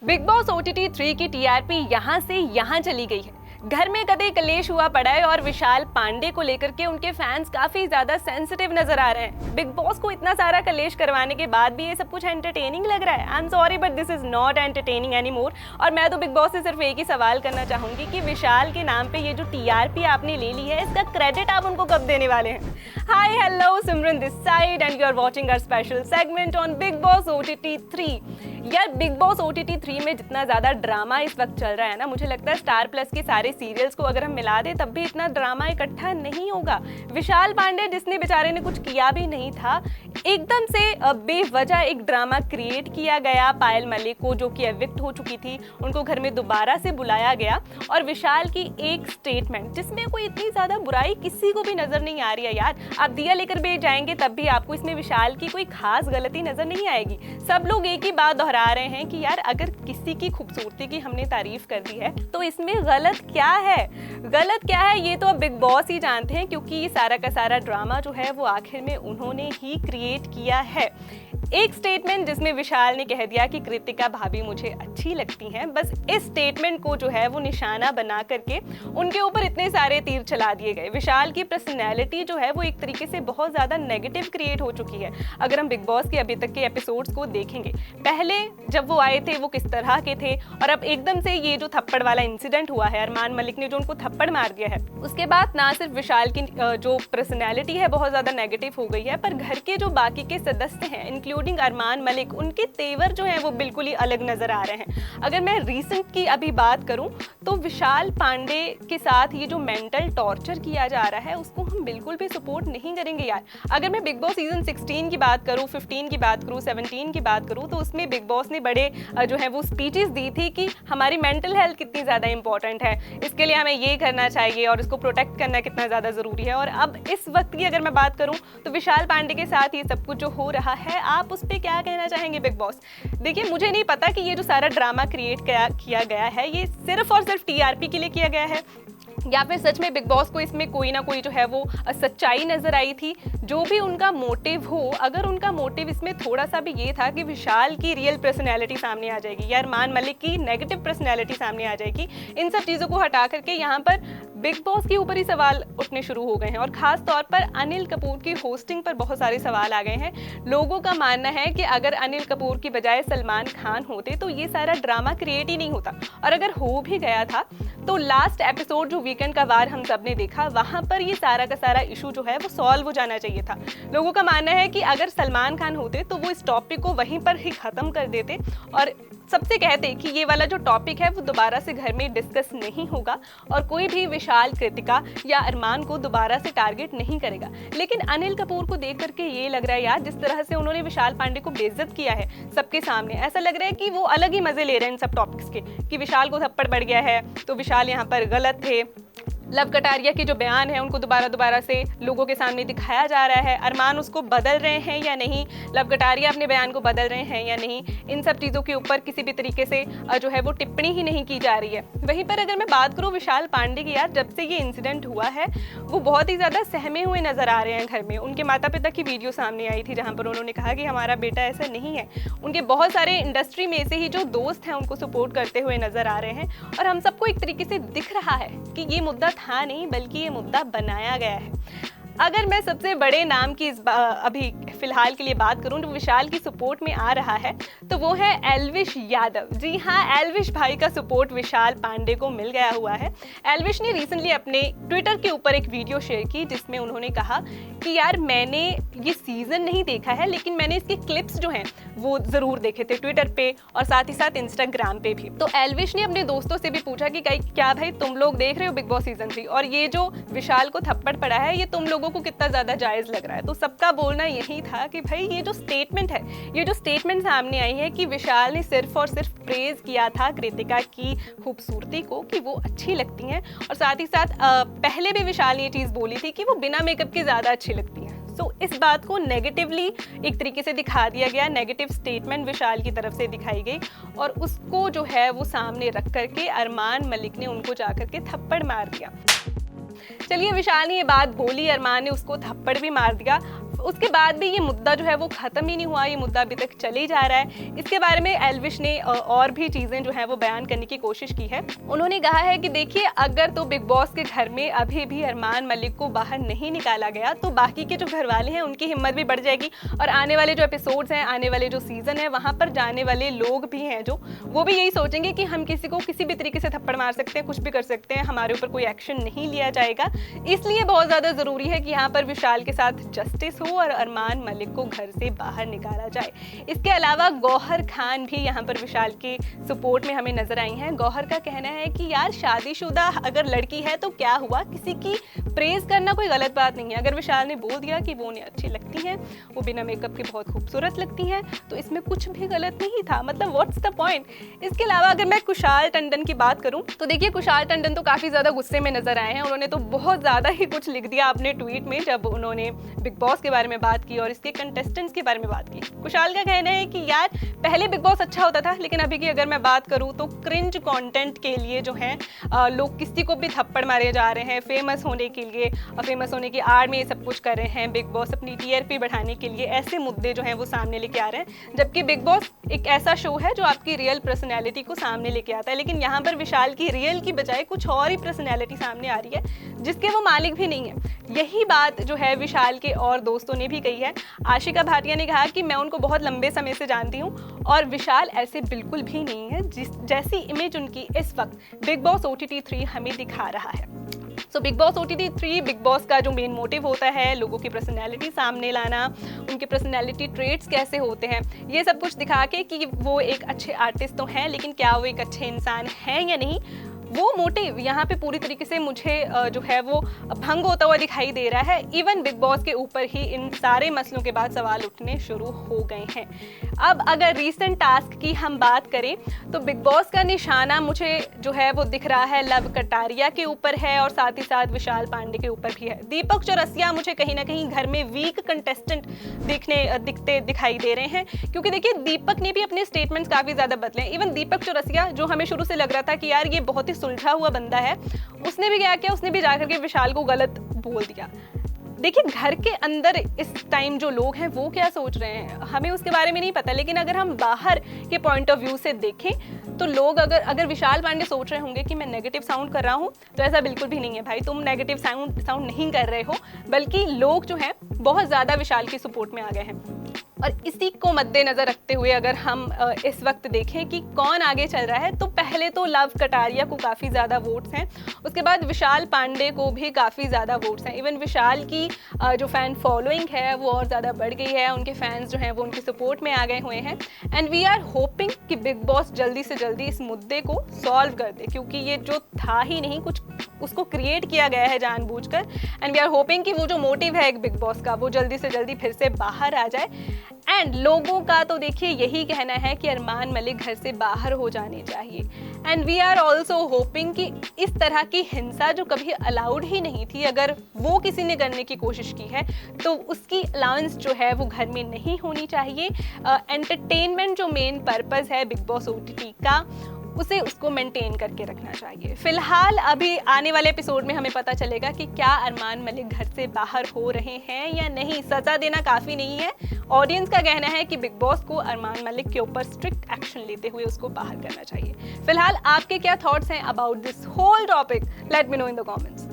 Big Boss OTT 3 की TRP यहाँ से यहाँ चली गई है। घर में कदे कलेश हुआ पड़ा है और विशाल पांडे को लेकर के उनके फैंस काफी ज्यादा सेंसिटिव नजर आ रहे हैं। बिग बॉस को इतना सारा कलेश करवाने के बाद भी ये सब कुछ एंटरटेनिंग लग रहा है। I am sorry but this is not entertaining anymore. और मैं तो बिग बॉस से सिर्फ एक ही सवाल करना चाहूंगी कि विशाल के नाम पे ये जो TRP आपने ले ली है, इसका क्रेडिट आप उनको कब देने वाले हैं? Hi hello, Simran this side and you are watching our special segment on Bigg Boss OTT 3। यार, बिग बॉस OTT 3 में जितना ज्यादा ड्रामा इस वक्त चल रहा है ना, मुझे लगता है स्टार प्लस के सारे सीरियल्स को अगर हम मिला दें तब भी इतना ड्रामा इकट्ठा नहीं होगा। विशाल पांडे, जिसने बेचारे ने कुछ किया भी नहीं था, एकदम से बेवजह एक ड्रामा क्रिएट किया गया। पायल मलिक को, जो कि एविक्ट हो चुकी थी, उनको घर में दोबारा से बुलाया गया और विशाल की एक स्टेटमेंट जिसमें कोई इतनी ज्यादा बुराई किसी को भी नजर नहीं आ रही है। यार, आप दिया लेकर भी जाएंगे तब भी आपको इसमें विशाल की कोई खास गलती नजर नहीं आएगी। सब लोग एक ही बात दोहरा रहे हैं कि यार, अगर किसी की खूबसूरती की हमने तारीफ कर दी है तो इसमें गलत क्या है? गलत क्या है ये तो अब बिग बॉस ही जानते हैं, क्योंकि ये सारा का सारा ड्रामा जो है वो आखिर में उन्होंने ही क्रिएट किया है। एक स्टेटमेंट जिसमें विशाल ने कह दिया कि कृतिका भाभी मुझे अच्छी लगती हैं, बस इस स्टेटमेंट को जो है वो निशाना बना करके उनके ऊपर इतने सारे तीर चला दिए गए। विशाल की पर्सनैलिटी जो है वो एक तरीके से बहुत ज़्यादा नेगेटिव क्रिएट हो चुकी है। अगर हम बिग बॉस के अभी तक के एपिसोड्स को देखेंगे, पहले जब वो आए थे वो किस तरह के थे, और अब एकदम से ये जो थप्पड़ वाला इंसिडेंट हुआ है, अरमान मलिक ने जो उनको थप्पड़ मार दिया है, उसके बाद ना सिर्फ विशाल की जो पर्सनैलिटी है बहुत ज़्यादा नेगेटिव हो गई है, पर घर के जो बाकी के सदस्य हैं इंक्लूडिंग अरमान मलिक, उनके तेवर जो हैं वो बिल्कुल ही अलग नजर आ रहे हैं। अगर मैं रीसेंट की अभी बात करूं तो विशाल पांडे के साथ ये जो मेंटल टॉर्चर किया जा रहा है उसको हम बिल्कुल भी सपोर्ट नहीं करेंगे यार। अगर मैं बिग बॉस सीजन 16 की बात करूं, 15 की बात करूं, 17 की बात करूं, तो उसमें बिग बॉस ने बड़े जो है वो स्पीचेस दी थी कि हमारी मेंटल हेल्थ कितनी ज़्यादा इंपॉर्टेंट है, इसके लिए हमें ये करना चाहिए और इसको प्रोटेक्ट करना कितना ज़्यादा ज़रूरी है। और अब इस वक्त की अगर मैं बात करूं तो विशाल पांडे के साथ ये सब कुछ जो हो रहा है, आप उस पे क्या कहना चाहेंगे बिग बॉस? देखिए, मुझे नहीं पता कि ये जो सारा ड्रामा क्रिएट किया गया है ये सिर्फ और सिर्फ TRP के लिए किया गया है या फिर सच में बिग बॉस को इसमें कोई ना कोई जो है वो सच्चाई नजर आई थी। जो भी उनका मोटिव हो, अगर उनका मोटिव इसमें थोड़ा सा भी ये था कि विशाल की रियल पर्सनैलिटी सामने आ जाएगी या अरमान मलिक की नेगेटिव पर्सनैलिटी सामने आ जाएगी, इन सब चीज़ों को हटा करके यहाँ पर बिग बॉस के ऊपर ही सवाल उठने शुरू हो गए हैं। और ख़ास तौर पर अनिल कपूर की होस्टिंग पर बहुत सारे सवाल आ गए हैं। लोगों का मानना है कि अगर अनिल कपूर की बजाय सलमान खान होते तो ये सारा ड्रामा क्रिएट ही नहीं होता, और अगर हो भी गया था तो लास्ट एपिसोड जो वीकेंड का वार हम सब ने देखा, वहाँ पर ये सारा का सारा इशू जो है वो सॉल्व हो जाना चाहिए था। लोगों का मानना है कि अगर सलमान खान होते तो वो इस टॉपिक को वहीं पर ही ख़त्म कर देते और सबसे कहते कि ये वाला जो टॉपिक है वो दोबारा से घर में डिस्कस नहीं होगा और कोई भी विशाल, कृतिका या अरमान को दोबारा से टारगेट नहीं करेगा। लेकिन अनिल कपूर को देख करके ये लग रहा है यार, जिस तरह से उन्होंने विशाल पांडे को बेइज्जत किया है सबके सामने, ऐसा लग रहा है कि वो अलग ही मजे ले रहे हैं इन सब टॉपिक्स के, कि विशाल को थप्पड़ पड़ गया है तो विशाल यहाँ पर गलत थे। लव कटारिया के जो बयान है उनको दोबारा से लोगों के सामने दिखाया जा रहा है। अरमान उसको बदल रहे हैं या नहीं, लव कटारिया अपने बयान को बदल रहे हैं या नहीं, इन सब चीज़ों के ऊपर किसी भी तरीके से जो है वो टिप्पणी ही नहीं की जा रही है। वहीं पर अगर मैं बात करूँ विशाल पांडे की, यार जब से ये इंसिडेंट हुआ है वो बहुत ही ज़्यादा सहमे हुए नज़र आ रहे हैं घर में। उनके माता पिता की वीडियो सामने आई थी जहाँ पर उन्होंने कहा कि हमारा बेटा ऐसा नहीं है। उनके बहुत सारे इंडस्ट्री में से ही जो दोस्त हैं उनको सपोर्ट करते हुए नज़र आ रहे हैं और हम सबको एक तरीके से दिख रहा है कि ये मुद्दा था नहीं, बल्कि ये मुद्दा बनाया गया है। अगर मैं सबसे बड़े नाम की अभी फिलहाल के लिए बात करूं जो विशाल की सपोर्ट में आ रहा है तो वो है एल्विश यादव। जी हाँ, एल्विश भाई का सपोर्ट विशाल पांडे को मिल गया हुआ है। एल्विश ने रिसेंटली अपने ट्विटर के ऊपर एक वीडियो शेयर की जिसमें उन्होंने कहा कि यार, मैंने ये सीजन नहीं देखा है लेकिन मैंने इसके क्लिप्स जो हैं वो ज़रूर देखे थे ट्विटर पे और साथ ही साथ इंस्टाग्राम पे भी। तो एल्विश ने अपने दोस्तों से भी पूछा कि क्या भाई तुम लोग देख रहे हो बिग बॉस सीजन 3 और ये जो विशाल को थप्पड़ पड़ा है ये तुम लोगों को कितना ज़्यादा जायज़ लग रहा है? तो सबका बोलना यही था कि भाई ये जो स्टेटमेंट सामने आई है कि विशाल ने सिर्फ और सिर्फ प्रेज किया था कृतिका की खूबसूरती को कि वो अच्छी लगती हैं, और साथ ही साथ पहले भी विशाल ने ये चीज़ बोली थी कि वो बिना मेकअप के ज़्यादा अच्छी लगती हैं। तो इस बात को नेगेटिवली एक तरीके से दिखा दिया गया, नेगेटिव स्टेटमेंट विशाल की तरफ से दिखाई गई और उसको जो है वो सामने रख करके अरमान मलिक ने उनको जाकर के थप्पड़ मार दिया। चलिए, विशाल ने ये बात बोली, अरमान ने उसको थप्पड़ भी मार दिया। उसके बाद भी ये मुद्दा जो है वो ख़त्म ही नहीं हुआ, ये मुद्दा अभी तक चले ही जा रहा है। इसके बारे में एल्विश ने और भी चीज़ें जो है वो बयान करने की कोशिश की है। उन्होंने कहा है कि देखिए, अगर तो बिग बॉस के घर में अभी भी अरमान मलिक को बाहर नहीं निकाला गया तो बाकी के जो घर वाले हैं उनकी हिम्मत भी बढ़ जाएगी, और आने वाले जो एपिसोड्स हैं, आने वाले जो सीज़न है, वहाँ पर जाने वाले लोग भी हैं जो वो भी यही सोचेंगे कि हम किसी को किसी भी तरीके से थप्पड़ मार सकते हैं, कुछ भी कर सकते हैं, हमारे ऊपर कोई एक्शन नहीं लिया जाएगा। इसलिए बहुत ज़्यादा ज़रूरी है कि यहाँ पर विशाल के साथ जस्टिस हो और अरमान मलिक को घर से बाहर निकाला जाए। इसके अलावा गौहर खान भी यहाँ पर विशाल के सपोर्ट में हमें नजर आई हैं। गौहर का कहना है कि यार, शादीशुदा अगर लड़की है तो क्या हुआ, किसी की प्रेज करना कोई गलत बात नहीं है। अगर विशाल ने बोल दिया कि वो उन्हें अच्छी लगती हैं, वो बिना मेकअप के बहुत खूबसूरत लगती हैं, तो इसमें कुछ भी गलत नहीं था। मतलब व्हाट्स द पॉइंट। इसके अलावा अगर मैं कुशाल टंडन की बात करूं तो देखिए, कुशाल टंडन तो काफ़ी ज़्यादा गुस्से में नजर आए हैं। उन्होंने तो बहुत ज़्यादा ही कुछ लिख दिया अपने ट्वीट में जब उन्होंने बिग बॉस के बारे में बात की और इसके कंटेस्टेंट्स के बारे में बात की। कुशाल का कहना है कि यार, पहले बिग बॉस अच्छा होता था, लेकिन अभी की अगर मैं बात करूं तो क्रिंज कंटेंट के लिए जो है लोग किसी को भी थप्पड़ मारे जा रहे हैं फेमस होने के लिए, और फेमस होने की आड़ में ये सब कुछ कर रहे हैं। बिग बॉस अपनी टीआरपी बढ़ाने के लिए ऐसे मुद्दे जो हैं वो सामने लेके आ रहे हैं, जबकि बिग बॉस एक ऐसा शो है जो आपकी रियल पर्सनैलिटी को सामने लेके आता है। लेकिन यहाँ पर विशाल की रियल की बजाय कुछ और ही पर्सनैलिटी सामने आ रही है, जिसके वो मालिक भी नहीं है। यही बात जो है विशाल के और दोस्तों ने भी कही है। आशिका भाटिया ने कहा कि मैं उनको बहुत लंबे समय से जानती हूँ और विशाल ऐसे बिल्कुल भी नहीं है जैसी इमेज उनकी इस वक्त बिग बॉस OTT 3 हमें दिखा रहा है। So big Boss OTT 3 big boss का जो मेन मोटिव होता है, लोगों की पर्सनैलिटी सामने लाना, उनके पर्सनैलिटी ट्रेट्स कैसे होते हैं, ये सब कुछ दिखा के कि वो एक अच्छे आर्टिस्ट तो हैं, लेकिन क्या वो एक अच्छे इंसान हैं या नहीं, वो मोटिव यहाँ पे पूरी तरीके से मुझे जो है वो भंग होता हुआ दिखाई दे रहा है। इवन बिग बॉस के ऊपर ही इन सारे मसलों के बाद सवाल उठने शुरू हो गए हैं। अब अगर रीसेंट टास्क की हम बात करें तो बिग बॉस का निशाना मुझे जो है वो दिख रहा है लव कटारिया के ऊपर है, और साथ ही साथ विशाल पांडे के ऊपर भी है। दीपक चौरसिया मुझे कहीं ना कहीं घर में वीक कंटेस्टेंट दिखाई दे रहे हैं, क्योंकि देखिए, दीपक ने भी अपने स्टेटमेंट्स काफ़ी ज़्यादा बदले। इवन दीपक चौरसिया, जो हमें शुरू से लग रहा था कि यार ये बहुत ही सुलझा हुआ बंदा है, उसने भी क्या किया, उसने भी जाकर के विशाल को गलत बोल दिया। देखिए, घर के अंदर इस टाइम जो लोग हैं वो क्या सोच रहे हैं हमें उसके बारे में नहीं पता, लेकिन अगर हम बाहर के पॉइंट ऑफ व्यू से देखें तो लोग अगर विशाल पांडे सोच रहे होंगे कि मैं नेगेटिव साउंड कर रहा हूँ, तो ऐसा बिल्कुल भी नहीं है भाई। तुम नेगेटिव साउंड नहीं कर रहे हो, बल्कि लोग जो हैं बहुत ज़्यादा विशाल की सपोर्ट में आ गए हैं। और इसी को मद्देनजर रखते हुए अगर हम इस वक्त देखें कि कौन आगे चल रहा है, तो पहले तो लव कटारिया को काफ़ी ज़्यादा वोट्स हैं, उसके बाद विशाल पांडे को भी काफ़ी ज़्यादा वोट्स हैं। इवन विशाल की जो फ़ैन फॉलोइंग है वो और ज़्यादा बढ़ गई है, उनके फैंस जो हैं वो उनके सपोर्ट में आ गए हुए हैं। एंड वी आर होपिंग कि बिग बॉस जल्दी से जल्दी इस मुद्दे को सॉल्व कर दे, क्योंकि ये जो था ही नहीं, कुछ उसको क्रिएट किया गया है जानबूझकर। एंड वी आर होपिंग कि वो जो मोटिव है एक बिग बॉस का, वो जल्दी से जल्दी फिर से बाहर आ जाए। एंड लोगों का तो देखिए यही कहना है कि अरमान मलिक घर से बाहर हो जाने चाहिए। And we are also hoping कि इस तरह की हिंसा जो कभी अलाउड ही नहीं थी, अगर वो किसी ने करने की कोशिश की है तो उसकी अलाउंस जो है वो घर में नहीं होनी चाहिए। एंटरटेनमेंट जो मेन पर्पस है बिग बॉस OTT का, उसको मेंटेन करके रखना चाहिए। फिलहाल अभी आने वाले एपिसोड में हमें पता चलेगा कि क्या अरमान मलिक घर से बाहर हो रहे हैं या नहीं। सजा देना काफ़ी नहीं है। ऑडियंस का कहना है कि बिग बॉस को अरमान मलिक के ऊपर स्ट्रिक्ट एक्शन लेते हुए उसको बाहर करना चाहिए। फिलहाल आपके क्या थॉट्स हैं about this whole topic? Let me know in the comments.